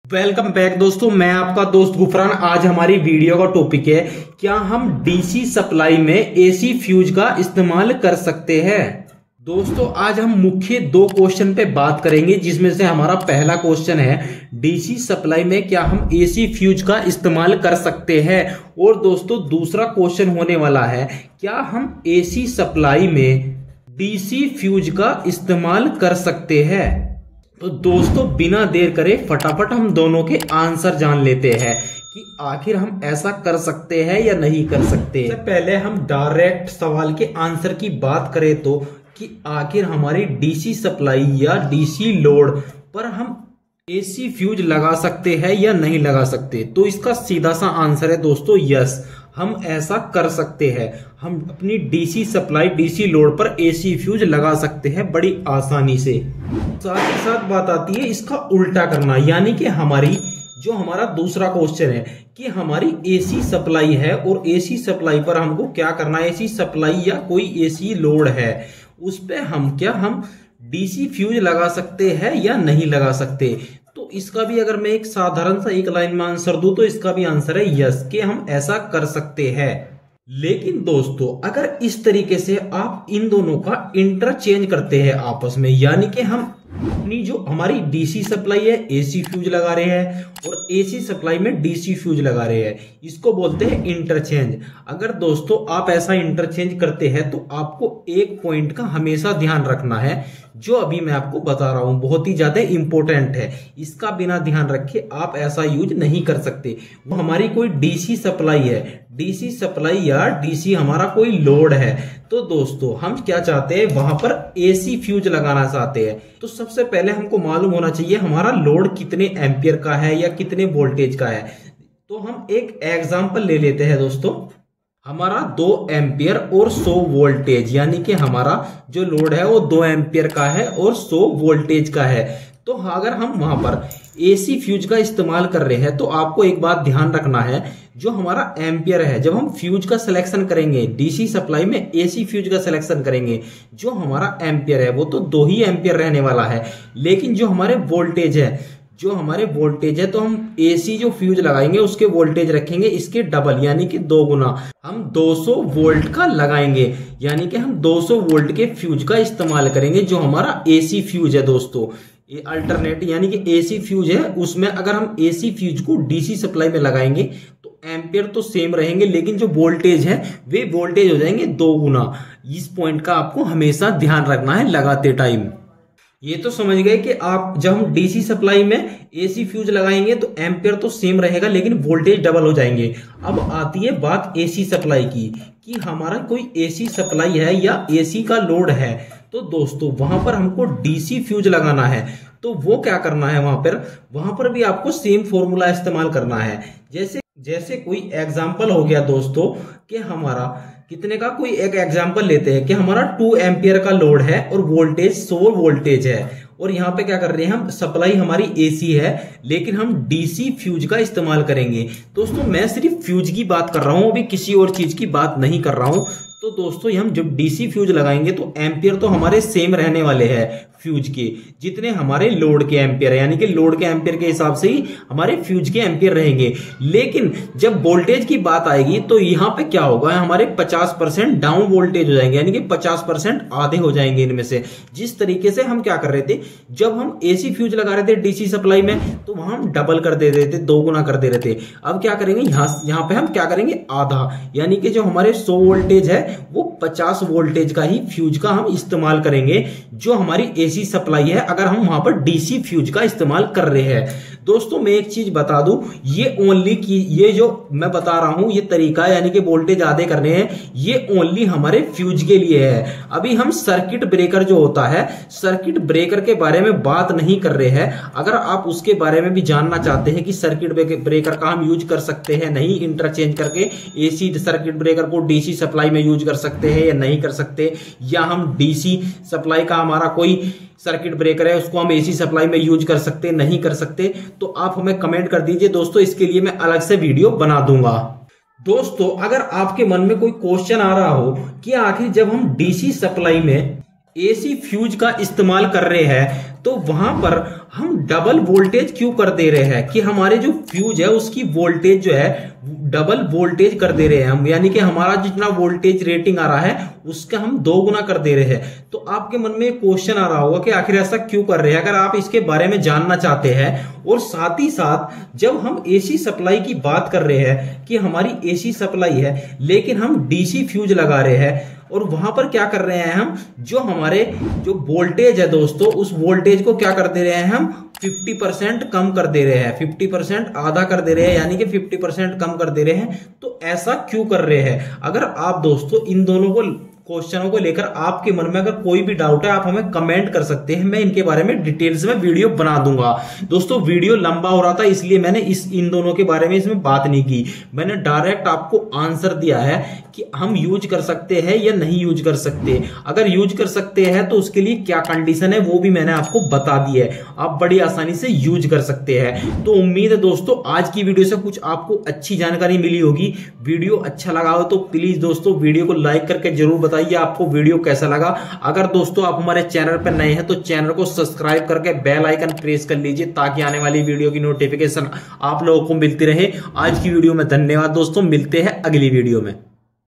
Welcome back दोस्तों, मैं आपका दोस्त गुफरान। आज हमारी वीडियो का टॉपिक है, क्या हम डीसी सप्लाई में एसी फ्यूज का इस्तेमाल कर सकते हैं। दोस्तों आज हम मुख्य दो क्वेश्चन पे बात करेंगे, जिसमें से हमारा पहला क्वेश्चन है डीसी सप्लाई में क्या हम एसी फ्यूज का इस्तेमाल कर सकते हैं, और दोस्तों दूसरा क्वेश्चन होने वाला है क्या हम एसी सप्लाई में डीसी फ्यूज का इस्तेमाल कर सकते हैं। तो दोस्तों बिना देर करे फटाफट हम दोनों के आंसर जान लेते हैं कि आखिर हम ऐसा कर सकते हैं या नहीं कर सकते। सबसे पहले हम डायरेक्ट सवाल के आंसर की बात करें तो कि आखिर हमारी डीसी सप्लाई या डीसी लोड पर हम एसी फ्यूज लगा सकते हैं या नहीं लगा सकते। तो इसका सीधा सा आंसर है दोस्तों यस, हम ऐसा कर सकते हैं। हम अपनी डीसी सप्लाई डीसी लोड पर एसी फ्यूज लगा सकते हैं बड़ी आसानी से। साथ ही साथ बात आती है इसका उल्टा करना, यानी कि हमारा दूसरा क्वेश्चन है कि हमारी एसी सप्लाई है और एसी सप्लाई पर हमको क्या करना है। एसी सप्लाई या कोई एसी लोड है उस पे हम डीसी फ्यूज लगा सकते हैं या नहीं लगा सकते। तो इसका भी अगर मैं एक साधारण सा एक लाइन में आंसर दूं तो इसका भी आंसर है यस, कि हम ऐसा कर सकते हैं। लेकिन दोस्तों अगर इस तरीके से आप इन दोनों का इंटरचेंज करते हैं आपस में, यानी कि हम अपनी जो हमारी डीसी सप्लाई है एसी फ्यूज लगा रहे हैं और एसी सप्लाई में डीसी फ्यूज लगा रहे हैं, इसको बोलते हैं इंटरचेंज। अगर दोस्तों आप ऐसा इंटरचेंज करते हैं तो आपको एक पॉइंट का हमेशा ध्यान रखना है, जो अभी मैं आपको बता रहा हूं बहुत ही ज्यादा इंपॉर्टेंट है। इसका बिना ध्यान रखे आप ऐसा यूज नहीं कर सकते। वो हमारी कोई डीसी सप्लाई है, डीसी सप्लाई या डीसी हमारा कोई लोड है, तो दोस्तों हम क्या चाहते हैं वहां पर एसी फ्यूज लगाना चाहते हैं। तो सबसे पहले हमको मालूम होना चाहिए हमारा लोड कितने एम्पियर का है या कितने वोल्टेज का है। तो हम एक एग्जांपल ले लेते हैं दोस्तों, हमारा 2 एम्पियर और 100 वोल्टेज, यानी कि हमारा जो लोड है वो 2 एम्पियर का है और 100 वोल्टेज का है। तो अगर हम वहां पर एसी फ्यूज का इस्तेमाल कर रहे हैं तो आपको एक बात ध्यान रखना है, जो हमारा एम्पियर है, जब हम फ्यूज का सिलेक्शन करेंगे डीसी सप्लाई में एसी फ्यूज का सिलेक्शन करेंगे, जो हमारा एम्पियर है वो तो 2 ही एम्पियर रहने वाला है। लेकिन जो हमारे वोल्टेज है तो हम एसी जो फ्यूज लगाएंगे उसके वोल्टेज रखेंगे इसके डबल, यानी कि 2 गुना। हम 200 वोल्ट का लगाएंगे, यानी कि हम 200 वोल्ट के फ्यूज का इस्तेमाल करेंगे जो हमारा एसी फ्यूज है दोस्तों। ये अल्टरनेट यानी कि एसी फ्यूज है, उसमें अगर हम एसी फ्यूज को डीसी सप्लाई में लगाएंगे तो एम्पियर तो सेम रहेंगे, लेकिन जो वोल्टेज है वे वोल्टेज हो जाएंगे 2 गुना। इस पॉइंट का आपको हमेशा ध्यान रखना है लगाते टाइम। ये तो समझ गए कि आप जब हम डीसी सप्लाई में एसी फ्यूज लगाएंगे तो एम्पियर तो सेम रहेगा लेकिन वोल्टेज डबल हो जाएंगे। अब आती है बात एसी सप्लाई की, कि हमारा कोई एसी सप्लाई है या एसी का लोड है, तो दोस्तों वहां पर हमको डीसी फ्यूज लगाना है। तो वो क्या करना है, वहां पर भी आपको सेम फॉर्मूला इस्तेमाल करना है। जैसे कोई एग्जांपल हो गया दोस्तों कि हमारा कितने का, कोई एक एग्जांपल लेते हैं कि हमारा 2 एम्पियर का लोड है और वोल्टेज 100 वोल्टेज है, और यहाँ पे क्या कर रहे हैं हम, सप्लाई हमारी एसी है लेकिन हम डीसी फ्यूज का इस्तेमाल करेंगे। दोस्तों मैं सिर्फ फ्यूज की बात कर रहा हूं, अभी किसी और चीज की बात नहीं कर रहा हूं। तो दोस्तों हम जब डीसी फ्यूज लगाएंगे तो एम्पियर तो हमारे सेम रहने वाले हैं फ्यूज के, जितने हमारे लोड के एम्पियर है, यानी कि लोड के एम्पियर के हिसाब से ही हमारे फ्यूज के एम्पियर रहेंगे। लेकिन जब वोल्टेज की बात आएगी तो यहाँ पे क्या होगा, हमारे 50% डाउन वोल्टेज हो जाएंगे, यानी कि 50% आधे हो जाएंगे इनमें से। जिस तरीके से हम क्या कर रहे थे, जब हम एसी फ्यूज लगा रहे थे डीसी सप्लाई में तो वहां हम डबल कर दे रहे थे, 2 गुना कर दे रहे थे। अब क्या करेंगे, यहाँ पे हम क्या करेंगे, आधा, यानी कि जो हमारे 100 वोल्टेज है वो 50 वोल्टेज का ही फ्यूज का हम इस्तेमाल करेंगे, जो हमारी एसी सप्लाई है, अगर हम वहां पर डीसी फ्यूज का इस्तेमाल कर रहे हैं। दोस्तों मैं एक चीज बता दूं, ये जो मैं बता रहा हूं ये तरीका, यानी कि वोल्टेज आधे करने हैं, ये ओनली हमारे फ्यूज के लिए है। अभी हम सर्किट ब्रेकर जो होता है, सर्किट ब्रेकर के बारे में बात नहीं कर रहे हैं। अगर आप उसके बारे में भी जानना चाहते हैं कि सर्किट ब्रेकर का हम यूज कर सकते हैं नहीं इंटरचेंज करके, एसी सर्किट ब्रेकर को डीसी सप्लाई में यूज कर सकते हैं या नहीं कर सकते, या हम डीसी सप्लाई का हमारा कोई सर्किट ब्रेकर है उसको हम एसी सप्लाई में यूज कर सकते नहीं कर सकते, तो आप हमें कमेंट कर दीजिए दोस्तों, इसके लिए मैं अलग से वीडियो बना दूंगा। दोस्तों अगर आपके मन में कोई क्वेश्चन आ रहा हो कि आखिर जब हम डीसी सप्लाई में एसी फ्यूज का इस्तेमाल कर रहे हैं तो वहां पर हम डबल वोल्टेज क्यों कर दे रहे हैं कि हमारे जो फ्यूज है उसकी वोल्टेज जो है डबल वोल्टेज कर दे रहे हैं हम, यानी कि हमारा जितना वोल्टेज रेटिंग आ रहा है उसका हम 2 गुना कर दे रहे हैं। तो आपके मन में एक क्वेश्चन आ रहा होगा कि आखिर ऐसा क्यों कर रहे हैं। अगर आप इसके बारे में जानना चाहते हैं और साथ ही साथ जब हम एसी सप्लाई की बात कर रहे हैं कि हमारी एसी सप्लाई है लेकिन हम डीसी फ्यूज लगा रहे हैं और वहां पर क्या कर रहे हैं हम, जो हमारे जो वोल्टेज है दोस्तों उस वोल्टेज को क्या कर दे रहे हैं हम 50% कम कर दे रहे हैं, 50% आधा कर दे रहे हैं, यानी कि 50% कम कर दे रहे हैं। तो ऐसा क्यों कर रहे हैं? अगर आप दोस्तों इन दोनों को क्वेश्चनों को लेकर आपके मन में अगर कोई भी डाउट है आप हमें कमेंट कर सकते हैं, मैं इनके बारे में डिटेल्स में वीडियो बना दूंगा। दोस्तों वीडियो लंबा हो रहा था इसलिए मैंने इन दोनों के बारे में इसमें बात नहीं की, मैंने डायरेक्ट आपको आंसर दिया है कि हम यूज कर सकते हैं या नहीं यूज कर सकते। अगर यूज कर सकते हैं तो उसके लिए क्या कंडीशन है वो भी मैंने आपको बता दी है, आप बड़ी आसानी से यूज कर सकते हैं। तो उम्मीद है दोस्तों आज की वीडियो से कुछ आपको अच्छी जानकारी मिली होगी। वीडियो अच्छा लगा हो तो प्लीज दोस्तों वीडियो को लाइक करके जरूर बताइए आपको वीडियो कैसा लगा। अगर दोस्तों आप हमारे चैनल पर नए हैं तो चैनल को सब्सक्राइब करके बेल आइकन प्रेस कर लीजिए ताकि आने वाली वीडियो की नोटिफिकेशन आप लोगों को मिलती रहे। आज की वीडियो में धन्यवाद दोस्तों, मिलते हैं अगली वीडियो में।